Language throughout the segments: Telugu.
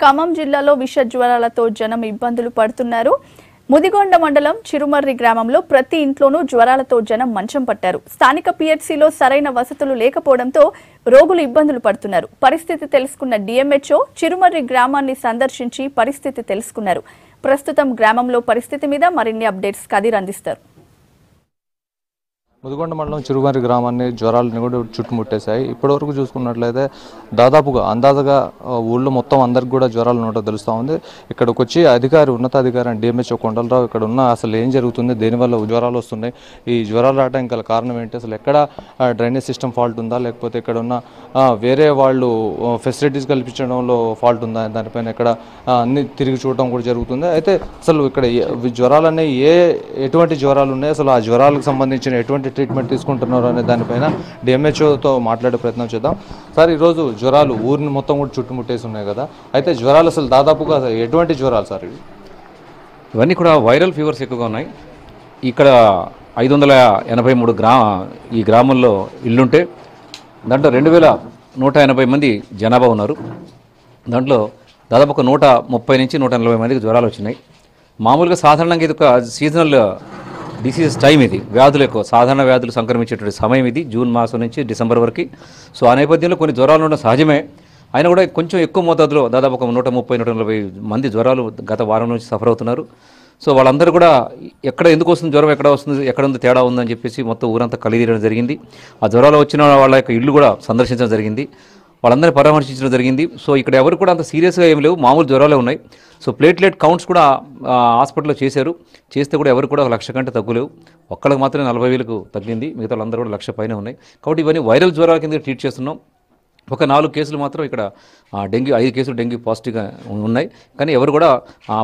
ఖమ్మం జిల్లాలో విష జ్వరాలతో జనం ఇబ్బందులు పడుతున్నారు. ముదిగొండ మండలం చిరుమర్రి గ్రామంలో ప్రతి ఇంట్లోనూ జ్వరాలతో జనం మంచం పట్టారు. స్థానిక పిహెచ్సిలో సరైన వసతులు లేకపోవడంతో రోగులు ఇబ్బందులు పడుతున్నారు. పరిస్థితి తెలుసుకున్న డిఎంహెచ్ఓ చిరుమర్రి గ్రామాన్ని సందర్శించి పరిస్థితి తెలుసుకున్నారు. ప్రస్తుతం గ్రామంలో పరిస్థితి మీద మరిన్ని అప్డేట్స్ కదిర్ అందిస్తారు. ముదిగొండ మండలం చిరుమర్రి గ్రామాన్ని జ్వరాలను కూడా చుట్టుముట్టేశాయి. ఇప్పటివరకు చూసుకున్నట్లయితే దాదాపుగా అందాజగా ఊళ్ళో మొత్తం అందరికి కూడా జ్వరాలు ఉన్నట్టు తెలుస్తూ ఉంది. ఇక్కడికి వచ్చి ఉన్నతాధికారి డిఎంహెచ్ఓ కొండలరావు ఇక్కడ ఉన్న అసలు ఏం జరుగుతుంది, దేనివల్ల జ్వరాలు వస్తున్నాయి, ఈ జ్వరాలు రావడానికి గల కారణం ఏంటి, అసలు ఎక్కడ డ్రైనేజ్ సిస్టమ్ ఫాల్ట్ ఉందా, లేకపోతే ఇక్కడ ఉన్న వేరే వాళ్ళు ఫెసిలిటీస్ కల్పించడంలో ఫాల్ట్ ఉందా, దానిపైన ఇక్కడ అన్ని తిరిగి చూడటం కూడా జరుగుతుంది. అయితే అసలు ఇక్కడ జ్వరాలు అనేవి ఎటువంటి జ్వరాలు ఉన్నాయి, అసలు ఆ జ్వరాలకు సంబంధించిన ఎటువంటి ట్రీట్మెంట్ తీసుకుంటున్నారు అనే దానిపైన డిఎంహెచ్ఓతో మాట్లాడే ప్రయత్నం చేద్దాం. సార్, ఈరోజు జ్వరాలు ఊరిని మొత్తం కూడా చుట్టుముట్టేసి ఉన్నాయి కదా, అయితే జ్వరాలు అసలు దాదాపుగా ఎటువంటి జ్వరాలు సార్ ఇవి? ఇవన్నీ కూడా వైరల్ ఫీవర్స్ ఎక్కువగా ఉన్నాయి. ఇక్కడ 583 ఈ గ్రామంలో ఇల్లుంటే దాంట్లో 2180 మంది జనాభా ఉన్నారు. దాంట్లో దాదాపు ఒక 130 నుంచి 140 మందికి జ్వరాలు వచ్చినాయి. మామూలుగా సాధారణంగా ఇది ఒక సీజనల్ డిసీజెస్ టైం, ఇది వ్యాధులు ఎక్కువ సాధారణ వ్యాధులు సంక్రమించేటువంటి సమయం ఇది, జూన్ మాసం నుంచి డిసెంబర్ వరకు. సో ఆ నేపథ్యంలో కొన్ని జ్వరాలు ఉండడం సహజమే. అయినా కూడా కొంచెం ఎక్కువ మోతాదులో దాదాపు ఒక 130-140 మంది జ్వరాలు గత వారం నుంచి సఫర్ అవుతున్నారు. సో వాళ్ళందరూ కూడా ఎందుకు వస్తుంది జ్వరం, ఎక్కడ వస్తుంది, ఎక్కడ ఉంది తేడా ఉందని చెప్పేసి మొత్తం ఊరంతా కలియడం జరిగింది. ఆ జ్వరాలు వచ్చిన వాళ్ళ యొక్క ఇల్లు కూడా సందర్శించడం జరిగింది, వాళ్ళందరినీ పరామర్శించడం జరిగింది. సో ఇక్కడ ఎవరు కూడా అంత సీరియస్గా ఏం లేవు, మామూలు జ్వరాలే ఉన్నాయి. సో ప్లేట్లెట్ కౌంట్స్ కూడా హాస్పిటల్లో చేస్తే కూడా ఎవరు కూడా 1,00,000 కంటే తగ్గులేవు. ఒక్కళ్ళకి మాత్రమే 40,000కు తగ్గింది, మిగతా వాళ్ళందరూ కూడా 1,00,000 పైన ఉన్నాయి. కాబట్టి ఇవన్నీ వైరల్ జ్వరాల కింద ట్రీట్ చేస్తున్నాం. ఒక 4 కేసులు మాత్రం ఇక్కడ డెంగ్యూ, 5 కేసులు డెంగ్యూ పాజిటివ్గా ఉన్నాయి. కానీ ఎవరు కూడా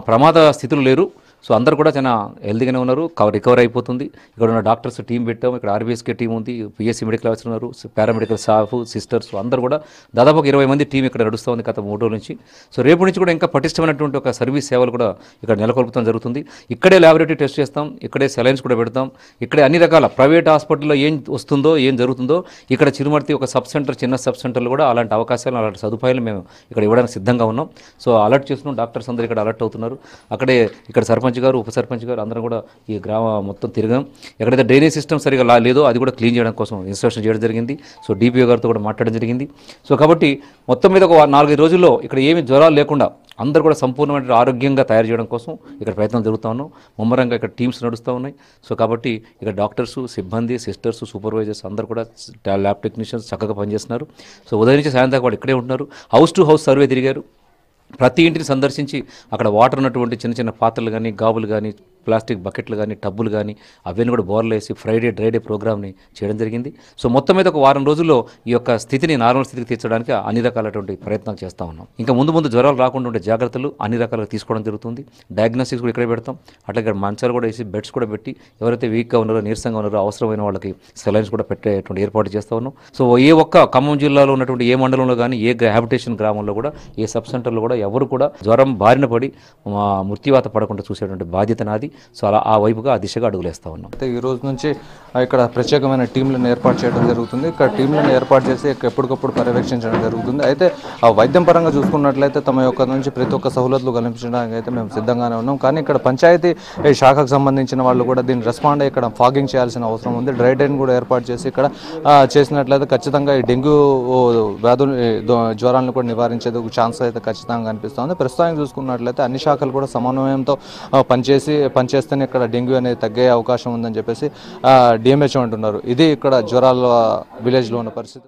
ప్రమాద స్థితులు లేరు. సో అందరు కూడా చాలా హెల్తీగానే ఉన్నారు, రికవర్ అయిపోతుంది. ఇక్కడ ఉన్న డాక్టర్స్ టీం పెట్టాం, ఇక్కడ ఆర్బీఎస్కే టీం ఉంది, పిఎస్సీ మెడికల్ ఆఫీసర్ ఉన్నారు, పారామెడికల్ స్టాఫ్, సిస్టర్స్ అందరూ కూడా దాదాపు 20 మంది టీం ఇక్కడ నడుస్తూ ఉంది గత 3 రోజుల నుంచి. సో రేపు నుంచి కూడా ఇంకా పటిష్టమైనటువంటి ఒక సర్వీస్ సేవలు కూడా ఇక్కడ నెలకొల్పడం జరుగుతుంది. ఇక్కడే ల్యాబొరేటరీ టెస్ట్ చేస్తాం, ఇక్కడే సెలైన్స్ కూడా పెడతాం, ఇక్కడే అన్ని రకాల ప్రైవేట్ హాస్పిటల్లో ఏం వస్తుందో ఏం జరుగుతుందో ఇక్కడ చిరుమర్తి ఒక సబ్ సెంటర్, చిన్న సబ్ సెంటర్లు కూడా అలాంటి అవకాశాలు, అలాంటి సదుపాయాలు మేము ఇక్కడ ఇవ్వడానికి సిద్ధంగా ఉన్నాం. సో అలర్ట్ చేస్తున్నాం, డాక్టర్స్ అందరూ ఇక్కడ అలర్ట్ అవుతున్నారు. ఇక్కడ సర్పంచ్ గారు, ఉప సర్పంచ్ గారు అందరం కూడా ఈ గ్రామం మొత్తం తిరిగాం. ఎక్కడైతే డ్రైనేజ్ సిస్టమ్ సరిగా లేదో అది కూడా క్లీన్ చేయడం కోసం ఇన్స్ట్రక్షన్ చేయడం జరిగింది. సో డిపిఓ గారితో కూడా మాట్లాడడం జరిగింది. సో కాబట్టి మొత్తం మీద ఒక 4-5 రోజుల్లో ఇక్కడ ఏమి జ్వరాలు లేకుండా అందరూ కూడా సంపూర్ణమైన ఆరోగ్యంగా తయారు చేయడం కోసం ఇక్కడ ప్రయత్నం జరుగుతూ ఉన్నాం. ముమ్మరంగా ఇక్కడ టీమ్స్ నడుస్తూ ఉన్నాయి. సో కాబట్టి ఇక్కడ డాక్టర్స్, సిబ్బంది, సిస్టర్స్, సూపర్వైజర్స్ అందరూ కూడా ల్యాబ్ టెక్నీషియన్స్ చక్కగా పనిచేస్తున్నారు. సో ఉదయం నుంచి సాయంత్రం దాకా వాళ్ళు ఇక్కడే ఉంటున్నారు. హౌస్ టు హౌస్ సర్వే తిరిగారు, ప్రతి ఇంటిని సందర్శించి అక్కడ వాటర్ ఉన్నటువంటి చిన్న చిన్న పాత్రలు కానీ, గాబులు కానీ, ప్లాస్టిక్ బకెట్లు కానీ, టబ్బులు కానీ అవన్నీ కూడా బోర్లు వేసి ఫ్రైడే డ్రైడే ప్రోగ్రామ్ని చేయడం జరిగింది. సో మొత్తం మీద ఒక వారం రోజుల్లో ఈ యొక్క స్థితిని నార్మల్ స్థితికి తీర్చడానికి అన్ని రకాలటువంటి ప్రయత్నాలు చేస్తూ ఉన్నాం. ఇంకా ముందు జ్వరాలు రాకుండా ఉండే జాగ్రత్తలు అన్ని రకాలుగా తీసుకోవడం జరుగుతుంది. డయాగ్నోస్టిక్స్ కూడా ఇక్కడే పెడతాం. అట్లాగే మంచాలు కూడా వేసి బెడ్స్ కూడా పెట్టి ఎవరైతే వీక్గా ఉన్నారో, నీరసంగా ఉన్నారో అవసరమైన వాళ్ళకి సెలైన్స్ కూడా పెట్టేటువంటి ఏర్పాటు చేస్తూ ఉన్నాం. సో ఏ ఒక్క ఖమ్మం జిల్లాలో ఉన్నటువంటి ఏ మండలంలో కానీ, ఏ హ్యాబిటేషన్ గ్రామంలో కూడా, ఏ సబ్ సెంటర్లో కూడా ఎవరు కూడా జ్వరం బారిన పడి మృత్యువాత పడకుండా చూసేటువంటి బాధ్యత నాది. సో అలా ఆ వైపుగా ఆ దిశగా అడుగులేస్తూ ఉన్నాం. అయితే ఈ రోజు నుంచి ఇక్కడ ప్రత్యేకమైన టీంలను ఏర్పాటు చేయడం జరుగుతుంది. ఇక్కడ టీంలను ఏర్పాటు చేసి ఎప్పటికప్పుడు పర్యవేక్షించడం జరుగుతుంది. అయితే ఆ వైద్యం పరంగా చూసుకున్నట్లయితే తమ యొక్క నుంచి ప్రతి ఒక్క సౌలతులు కల్పించడానికి అయితే మేము సిద్ధంగానే ఉన్నాం. కానీ ఇక్కడ పంచాయతీ శాఖకు సంబంధించిన వాళ్ళు కూడా దీన్ని రెస్పాండ్ అయ్యి ఇక్కడ ఫాగింగ్ చేయాల్సిన అవసరం ఉంది. డ్రై డైన్ కూడా ఏర్పాటు చేసి ఇక్కడ చేసినట్లయితే ఖచ్చితంగా ఈ డెంగ్యూ వ్యాధులు, జ్వరాలను కూడా నివారించేందుకు ఛాన్స్ అయితే ఖచ్చితంగా కనిపిస్తుంది. ప్రస్తుతానికి చూసుకున్నట్లయితే అన్ని శాఖలు కూడా సమన్వయంతో పనిచేస్తేనే ఇక్కడ డెంగ్యూ అనేది తగ్గే అవకాశం ఉందని చెప్పేసి డిఎంహెచ్ఓ అంటున్నారు. ఇది ఇక్కడ జ్వరాల విలేజ్లో ఉన్న పరిస్థితి.